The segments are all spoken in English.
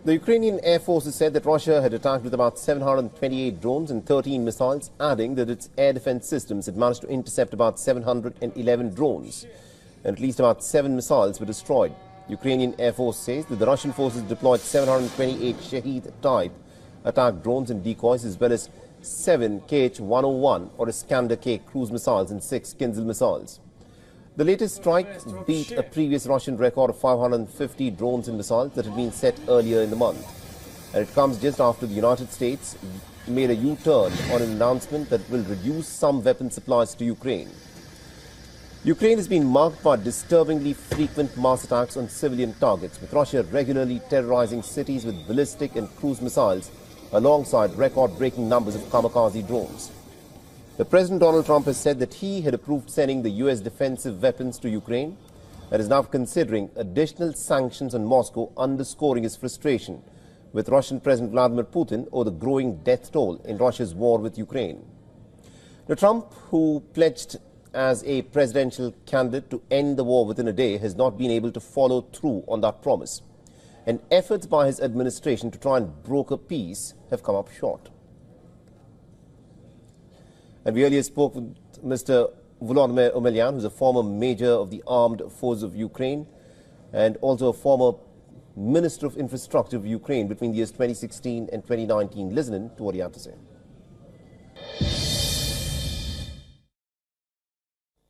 The Ukrainian Air Force has said that Russia had attacked with about 728 drones and 13 missiles, adding that its air defense systems had managed to intercept about 711 drones, and at least about 7 missiles were destroyed. Ukrainian Air Force says that the Russian forces deployed 728 Shahed-type attack drones and decoys, as well as 7 Kh-101 or Iskander-K cruise missiles and 6 Kinzhal missiles. The latest strike beat a previous Russian record of 550 drones and missiles that had been set earlier in the month. And it comes just after the United States made a U-turn on an announcement that will reduce some weapon supplies to Ukraine. Ukraine has been marked by disturbingly frequent mass attacks on civilian targets, with Russia regularly terrorizing cities with ballistic and cruise missiles, alongside record-breaking numbers of kamikaze drones. The President Donald Trump has said that he had approved sending the U.S. defensive weapons to Ukraine and is now considering additional sanctions on Moscow, underscoring his frustration with Russian President Vladimir Putin over the growing death toll in Russia's war with Ukraine. Now, Trump, who pledged as a presidential candidate to end the war within a day, has not been able to follow through on that promise. And efforts by his administration to try and broker peace have come up short. And we earlier spoke with Mr. Volodymyr Omelyan, who's a former major of the armed forces of Ukraine and also a former Minister of Infrastructure of Ukraine between the years 2016 and 2019. Listen in to what he had to say.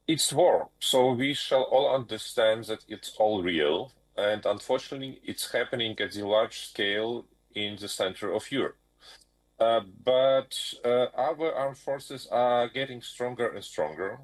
It's war, so we shall all understand that it's all real, and unfortunately it's happening at a large scale in the center of Europe. But our armed forces are getting stronger and stronger.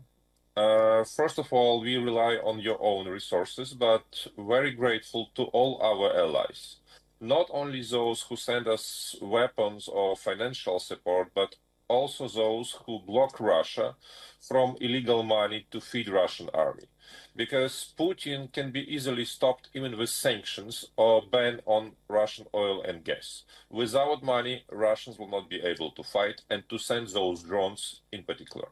First of all, we rely on your own resources, but very grateful to all our allies. Not only those who send us weapons or financial support, but also those who block Russia from illegal money to feed Russian army. Because Putin can be easily stopped even with sanctions or ban on Russian oil and gas. Without money, Russians will not be able to fight and to send those drones in particular.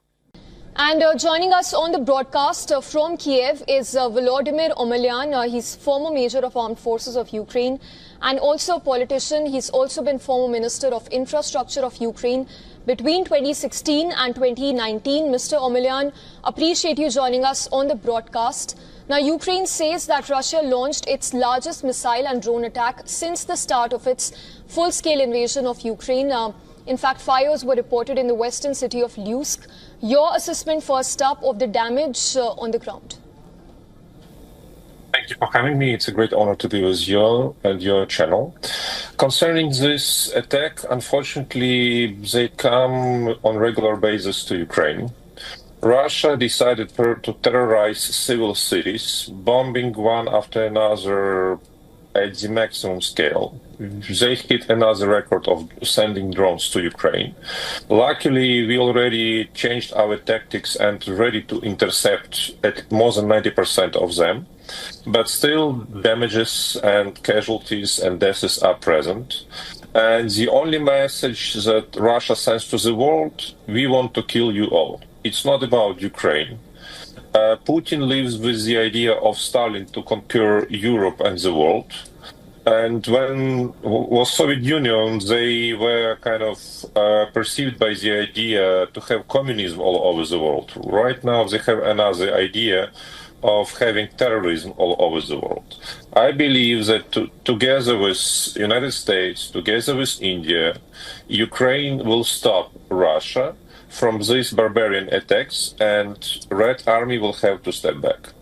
And joining us on the broadcast from Kiev is Volodymyr Omelyan. He's former Major of Armed Forces of Ukraine and also a politician. He's also been former Minister of Infrastructure of Ukraine between 2016 and 2019. Mr. Omelyan, appreciate you joining us on the broadcast. Now, Ukraine says that Russia launched its largest missile and drone attack since the start of its full-scale invasion of Ukraine. In fact, fires were reported in the western city of Lutsk. Your assessment first up of the damage on the ground. Thank you for having me. It's a great honor to be with you and your channel. Concerning this attack, unfortunately, they come on regular basis to Ukraine. Russia decided to terrorize civil cities, bombing one after another at the maximum scale. They hit another record of sending drones to Ukraine. Luckily, we already changed our tactics and ready to intercept at more than 90% of them. But still, damages and casualties and deaths are present. And the only message that Russia sends to the world, we want to kill you all. It's not about Ukraine. Putin lives with the idea of Stalin to conquer Europe and the world. And when was Soviet Union, they were kind of perceived by the idea to have communism all over the world. Right now, they have another idea of having terrorism all over the world. I believe that together with United States, together with India, Ukraine will stop Russia from these barbarian attacks, and Red Army will have to step back.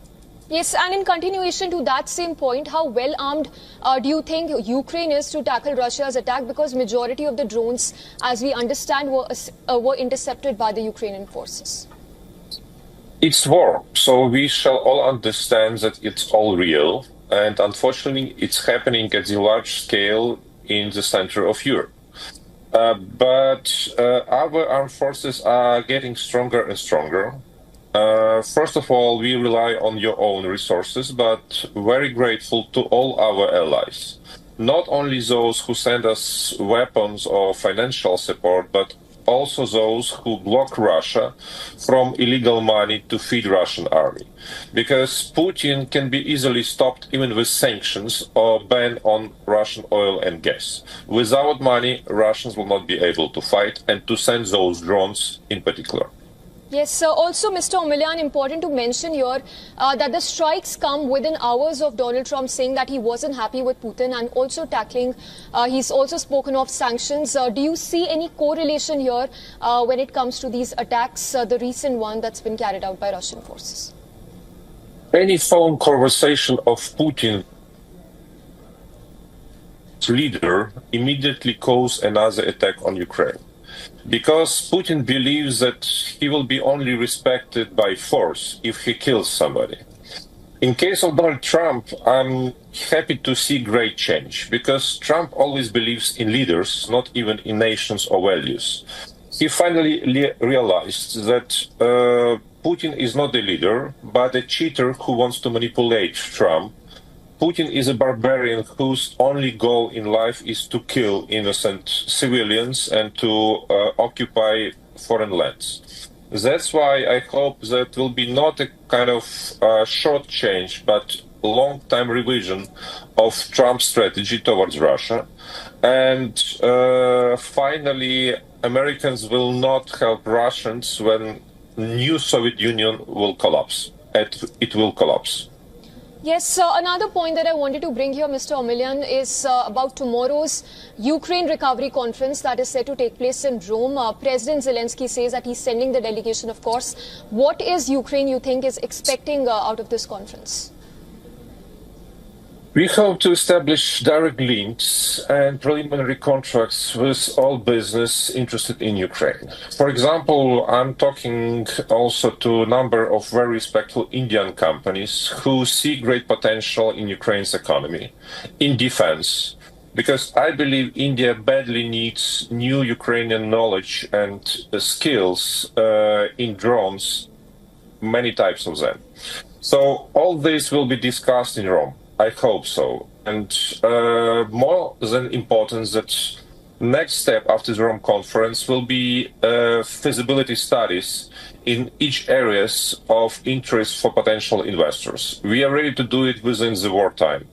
Yes, and in continuation to that same point, how well armed do you think Ukraine is to tackle Russia's attack? Because majority of the drones, as we understand, were intercepted by the Ukrainian forces. It's war, so we shall all understand that it's all real, and unfortunately it's happening at a large scale in the center of Europe. But our armed forces are getting stronger and stronger. First of all, we rely on your own resources, but very grateful to all our allies. not only those who send us weapons or financial support, but also those who block Russia from illegal money to feed Russian army. Because Putin can be easily stopped even with sanctions or ban on Russian oil and gas. Without money, Russians will not be able to fight and to send those drones in particular. Yes, also, Mr. Omelian, important to mention here that the strikes come within hours of Donald Trump saying that he wasn't happy with Putin and also tackling, he's also spoken of sanctions. Do you see any correlation here when it comes to these attacks, the recent one that's been carried out by Russian forces? Any phone conversation of Putin leader immediately cause another attack on Ukraine. Because Putin believes that he will be only respected by force if he kills somebody. In case of Donald Trump, I'm happy to see great change, because Trump always believes in leaders, not even in nations or values. He finally realized that Putin is not a leader, but a cheater who wants to manipulate Trump. Putin is a barbarian whose only goal in life is to kill innocent civilians and to occupy foreign lands. That's why I hope that will be not a kind of short change, but long-time revision of Trump's strategy towards Russia. And finally, Americans will not help Russians when new Soviet Union will collapse. It will collapse. Yes, another point that I wanted to bring here, Mr. Omelian, is about tomorrow's Ukraine Recovery Conference that is set to take place in Rome. President Zelensky says that he's sending the delegation, of course. What is Ukraine, you think, is expecting out of this conference? We hope to establish direct links and preliminary contracts with all business interested in Ukraine. For example, I'm talking also to a number of very respectful Indian companies who see great potential in Ukraine's economy, in defense, because I believe India badly needs new Ukrainian knowledge and skills in drones, many types of them. So all this will be discussed in Rome. I hope so. And more than important, that next step after the Rome conference will be feasibility studies in each areas of interest for potential investors. We are ready to do it within the wartime,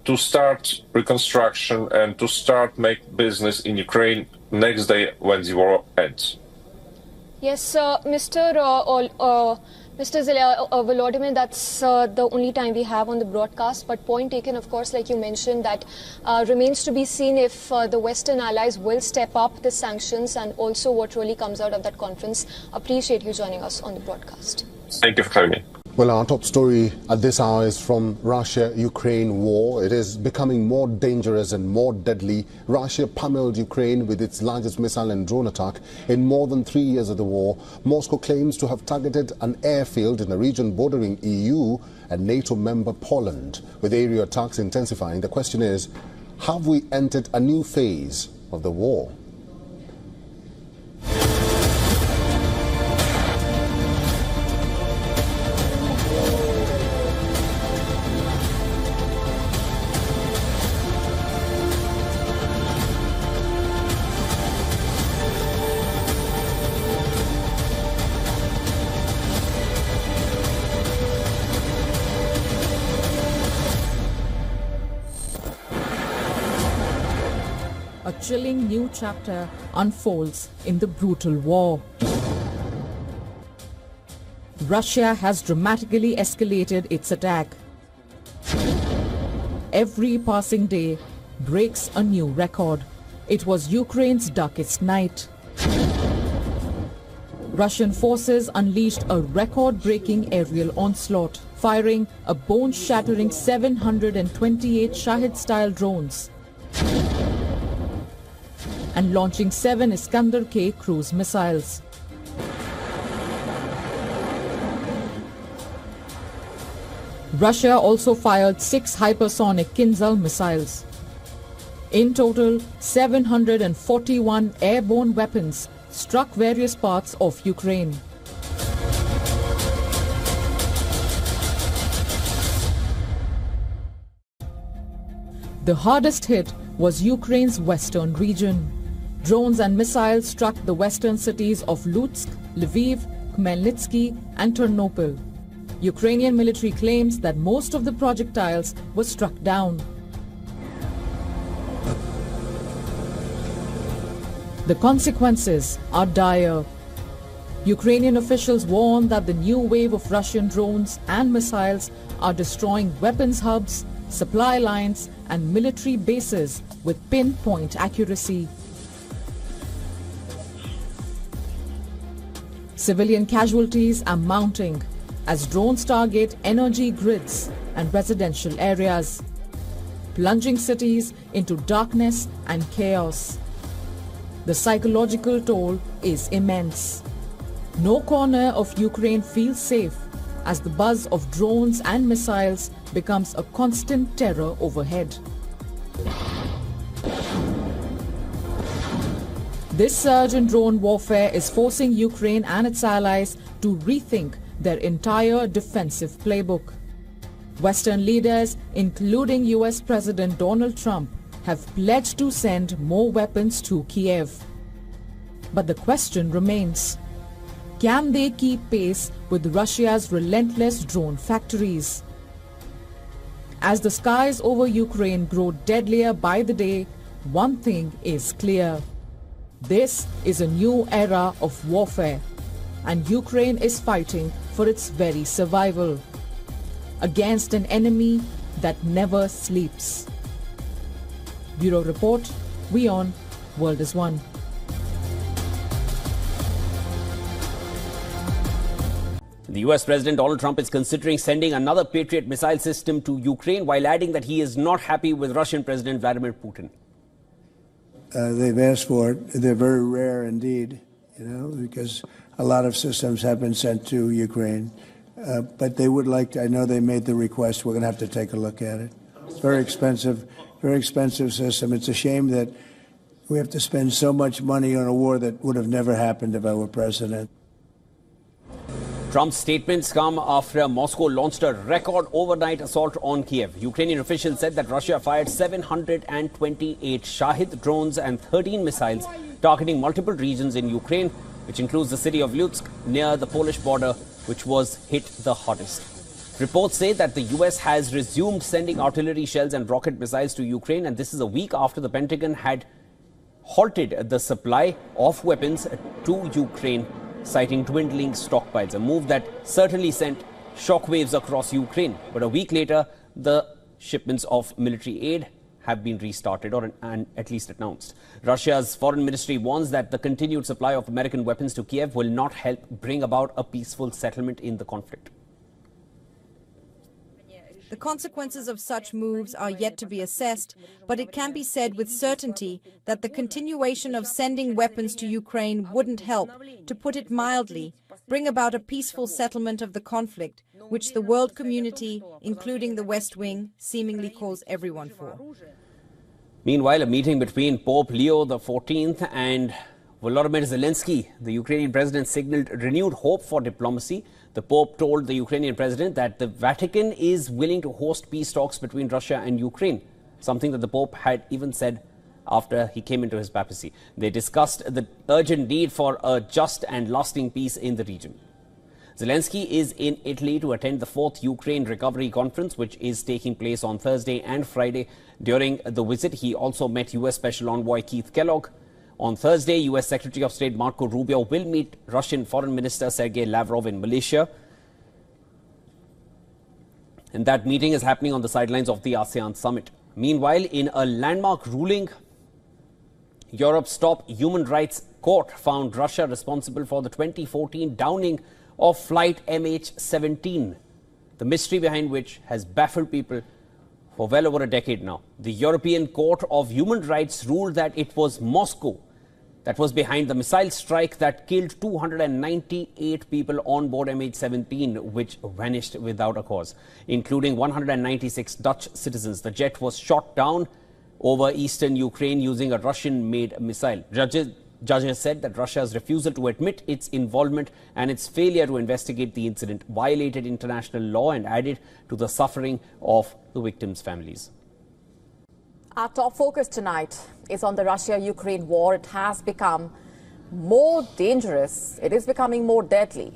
to start reconstruction and to start make business in Ukraine next day when the war ends. Yes, Mr. Volodymyr, that's the only time we have on the broadcast. But point taken, of course, like you mentioned, that remains to be seen if the Western allies will step up the sanctions and also what really comes out of that conference. Appreciate you joining us on the broadcast. Thank you for having me. Well, our top story at this hour is from Russia-Ukraine war. It is becoming more dangerous and more deadly. Russia pummeled Ukraine with its largest missile and drone attack in more than 3 years of the war. Moscow claims to have targeted an airfield in a region bordering EU and NATO member Poland. With area attacks intensifying, the question is, have we entered a new phase of the war? A chilling new chapter unfolds in the brutal war. Russia has dramatically escalated its attack. Every passing day breaks a new record. It was Ukraine's darkest night. Russian forces unleashed a record-breaking aerial onslaught, firing a bone-shattering 728 Shahid-style drones and launching 7 Iskander-K cruise missiles. Russia also fired 6 hypersonic Kinzhal missiles. In total, 741 airborne weapons struck various parts of Ukraine. The hardest hit was Ukraine's western region. Drones and missiles struck the western cities of Lutsk, Lviv, Khmelnytsky and Ternopil. Ukrainian military claims that most of the projectiles were struck down. The consequences are dire. Ukrainian officials warn that the new wave of Russian drones and missiles are destroying weapons hubs, supply lines and military bases with pinpoint accuracy. Civilian casualties are mounting as drones target energy grids and residential areas, plunging cities into darkness and chaos. The psychological toll is immense. No corner of Ukraine feels safe as the buzz of drones and missiles becomes a constant terror overhead. This surge in drone warfare is forcing Ukraine and its allies to rethink their entire defensive playbook. Western leaders, including US President Donald Trump, have pledged to send more weapons to Kyiv. But the question remains, can they keep pace with Russia's relentless drone factories? As the skies over Ukraine grow deadlier by the day, one thing is clear. This is a new era of warfare, and Ukraine is fighting for its very survival against an enemy that never sleeps. Bureau Report, WION, World is One. The US President Donald Trump is considering sending another Patriot missile system to Ukraine while adding that he is not happy with Russian President Vladimir Putin. They've asked for it. They're very rare indeed, because a lot of systems have been sent to Ukraine. But they would like to, I know they made the request. We're going to have to take a look at it. It's very expensive system. It's a shame that we have to spend so much money on a war that would have never happened if I were president. Trump's statements come after Moscow launched a record overnight assault on Kyiv. Ukrainian officials said that Russia fired 728 Shahid drones and 13 missiles targeting multiple regions in Ukraine, which includes the city of Lutsk near the Polish border, which was hit the hardest. Reports say that the US has resumed sending artillery shells and rocket missiles to Ukraine, and this is a week after the Pentagon had halted the supply of weapons to Ukraine, citing dwindling stockpiles, a move that certainly sent shockwaves across Ukraine. But a week later, the shipments of military aid have been restarted and at least announced. Russia's foreign ministry warns that the continued supply of American weapons to Kyiv will not help bring about a peaceful settlement in the conflict. The consequences of such moves are yet to be assessed, but it can be said with certainty that the continuation of sending weapons to Ukraine wouldn't help, to put it mildly, bring about a peaceful settlement of the conflict, which the world community, including the West Wing, seemingly calls everyone for. Meanwhile, a meeting between Pope Leo XIV and Volodymyr Zelensky, the Ukrainian president, signaled renewed hope for diplomacy. The Pope told the Ukrainian president that the Vatican is willing to host peace talks between Russia and Ukraine, something that the Pope had even said after he came into his papacy. They discussed the urgent need for a just and lasting peace in the region. Zelensky is in Italy to attend the 4th Ukraine Recovery Conference, which is taking place on Thursday and Friday. During the visit, he also met U.S. Special Envoy Keith Kellogg. On Thursday, U.S. Secretary of State Marco Rubio will meet Russian Foreign Minister Sergei Lavrov in Malaysia. And that meeting is happening on the sidelines of the ASEAN summit. Meanwhile, in a landmark ruling, Europe's top human rights court found Russia responsible for the 2014 downing of flight MH17, the mystery behind which has baffled people for well over a decade now. The European Court of Human Rights ruled that it was Moscow that was behind the missile strike that killed 298 people on board MH17, which vanished without a cause, including 196 Dutch citizens. The jet was shot down over eastern Ukraine using a Russian-made missile. Judges said that Russia's refusal to admit its involvement and its failure to investigate the incident violated international law and added to the suffering of the victims' families. Our top focus tonight is on the Russia-Ukraine war. It has become more dangerous. It is becoming more deadly.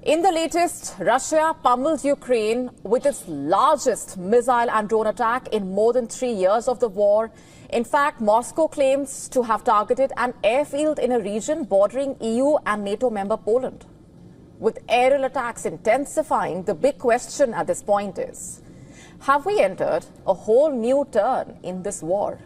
In the latest, Russia pummels Ukraine with its largest missile and drone attack in more than 3 years of the war. In fact, Moscow claims to have targeted an airfield in a region bordering EU and NATO member Poland. With aerial attacks intensifying, the big question at this point is, have we entered a whole new turn in this war?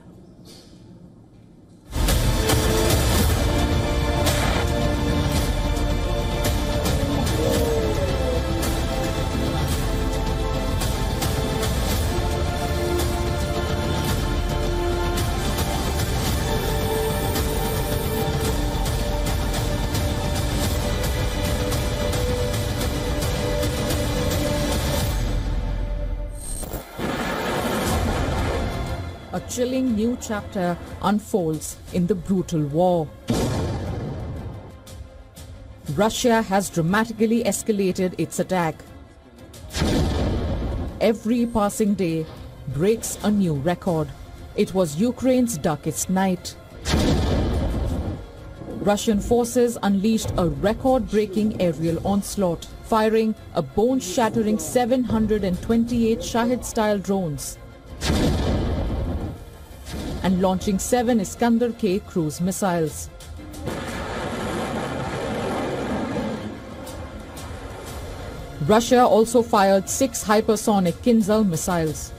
A chilling new chapter unfolds in the brutal war. Russia has dramatically escalated its attack. Every passing day breaks a new record. It was Ukraine's darkest night. Russian forces unleashed a record-breaking aerial onslaught, firing a bone-shattering 728 Shahid-style drones and launching 7 Iskander-K cruise missiles. Russia also fired 6 hypersonic Kinzhal missiles.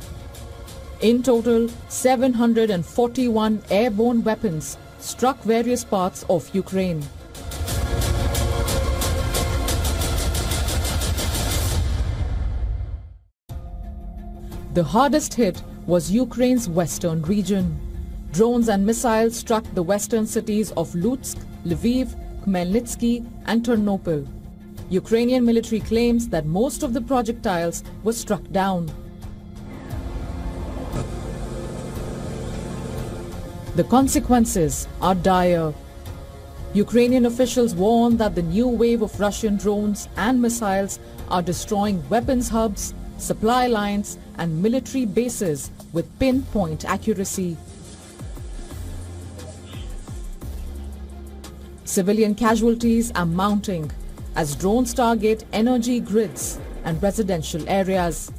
In total, 741 airborne weapons struck various parts of Ukraine. The hardest hit was Ukraine's western region. Drones and missiles struck the western cities of Lutsk, Lviv, Khmelnytsky and Ternopil. Ukrainian military claims that most of the projectiles were struck down. The consequences are dire. Ukrainian officials warn that the new wave of Russian drones and missiles are destroying weapons hubs, supply lines and military bases with pinpoint accuracy. Civilian casualties are mounting as drones target energy grids and residential areas,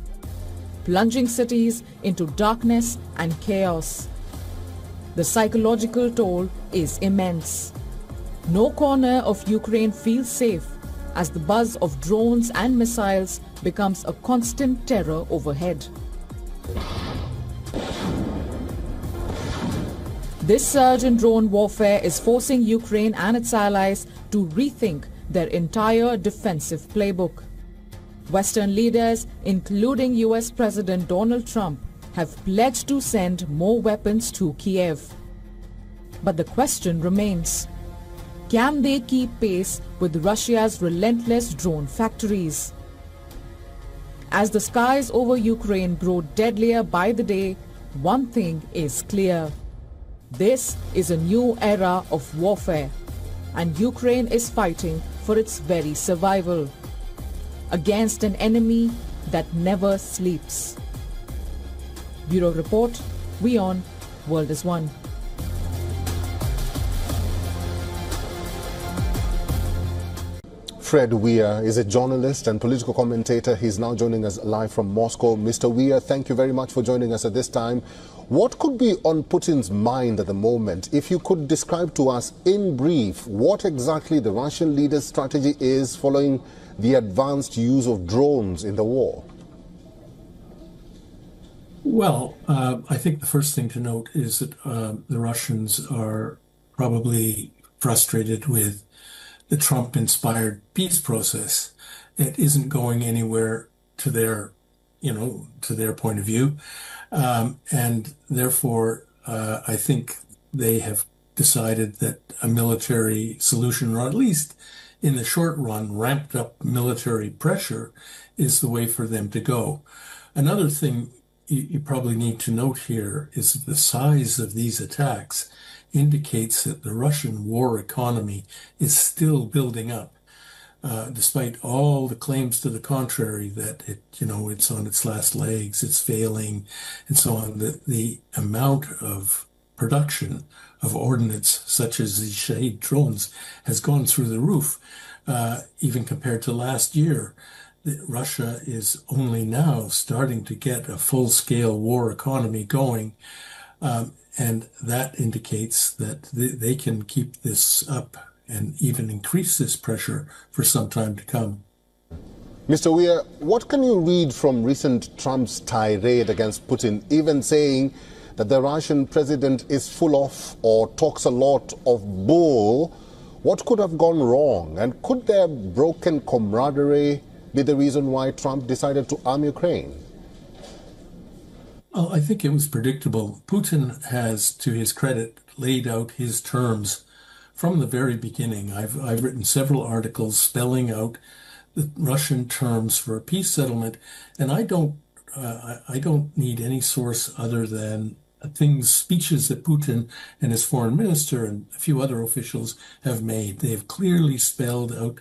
plunging cities into darkness and chaos. The psychological toll is immense. No corner of Ukraine feels safe as the buzz of drones and missiles becomes a constant terror overhead. This surge in drone warfare is forcing Ukraine and its allies to rethink their entire defensive playbook. Western leaders, including US President Donald Trump, have pledged to send more weapons to Kyiv. But the question remains, can they keep pace with Russia's relentless drone factories? As the skies over Ukraine grow deadlier by the day, one thing is clear. This is a new era of warfare, and Ukraine is fighting for its very survival against an enemy that never sleeps. Bureau Report, WION, World is One. Fred Weir is a journalist and political commentator. He's now joining us live from Moscow. Mr. Weir, thank you very much for joining us at this time. What could be on Putin's mind at the moment? If you could describe to us in brief what exactly the Russian leader's strategy is following the advanced use of drones in the war. Well, I think the first thing to note is that the Russians are probably frustrated with the Trump-inspired peace process. It isn't going anywhere to their point of view. And therefore, I think they have decided that a military solution, or at least in the short run, ramped up military pressure is the way for them to go. Another thing you probably need to note here is that the size of these attacks indicates that the Russian war economy is still building up. despite all the claims to the contrary that it's on its last legs, it's failing, and so on. The amount of production of ordnance, such as the Shahed drones, has gone through the roof, even compared to last year. Russia is only now starting to get a full-scale war economy going, and that indicates that they can keep this up and even increase this pressure for some time to come. Mr. Weir, what can you read from recent Trump's tirade against Putin, even saying that the Russian president is full of or talks a lot of bull? What could have gone wrong? And could their broken camaraderie be the reason why Trump decided to arm Ukraine? Well, I think it was predictable. Putin has, to his credit, laid out his terms from the very beginning. I've written several articles spelling out the Russian terms for a peace settlement, and I don't need any source other than speeches that Putin and his foreign minister and a few other officials have made. They have clearly spelled out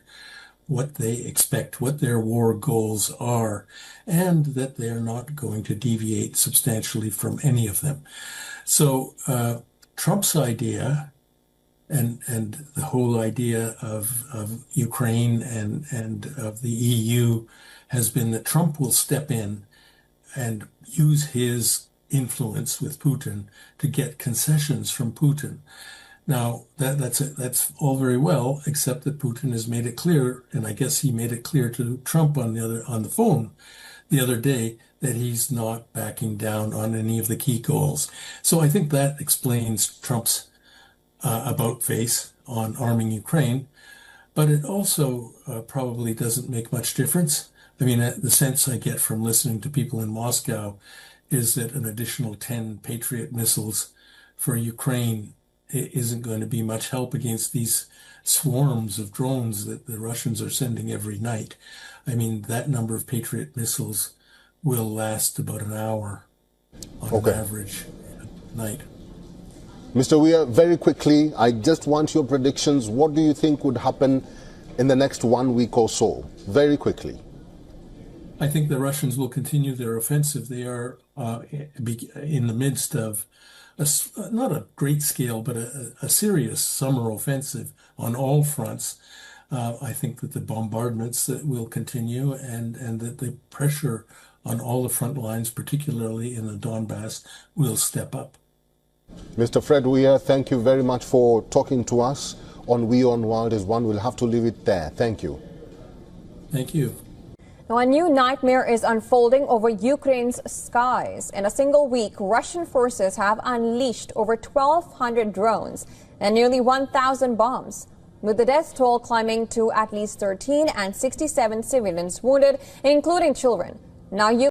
what they expect, what their war goals are, and that they are not going to deviate substantially from any of them. So Trump's idea and the whole idea of Ukraine and of the EU has been that Trump will step in and use his influence with Putin to get concessions from Putin. Now, that's all very well, except that Putin has made it clear, and I guess he made it clear to Trump on the phone the other day, that he's not backing down on any of the key goals. So I think that explains Trump's about face on arming Ukraine, but it also probably doesn't make much difference. I mean, the sense I get from listening to people in Moscow is that an additional 10 Patriot missiles for Ukraine isn't going to be much help against these swarms of drones that the Russians are sending every night. I mean, that number of Patriot missiles will last about an hour on an average night. Mr. Weir, very quickly, I just want your predictions. What do you think would happen in the next 1 week or so? Very quickly. I think the Russians will continue their offensive. They are in the midst of not a great scale, but a serious summer offensive on all fronts. I think that the bombardments that will continue and that the pressure on all the front lines, particularly in the Donbass, will step up. Mr. Fred Weir, thank you very much for talking to us on WION World is One. We'll have to leave it there. Thank you. Thank you. Now, a new nightmare is unfolding over Ukraine's skies. In a single week, Russian forces have unleashed over 1,200 drones and nearly 1,000 bombs, with the death toll climbing to at least 13 and 67 civilians wounded, including children. Now,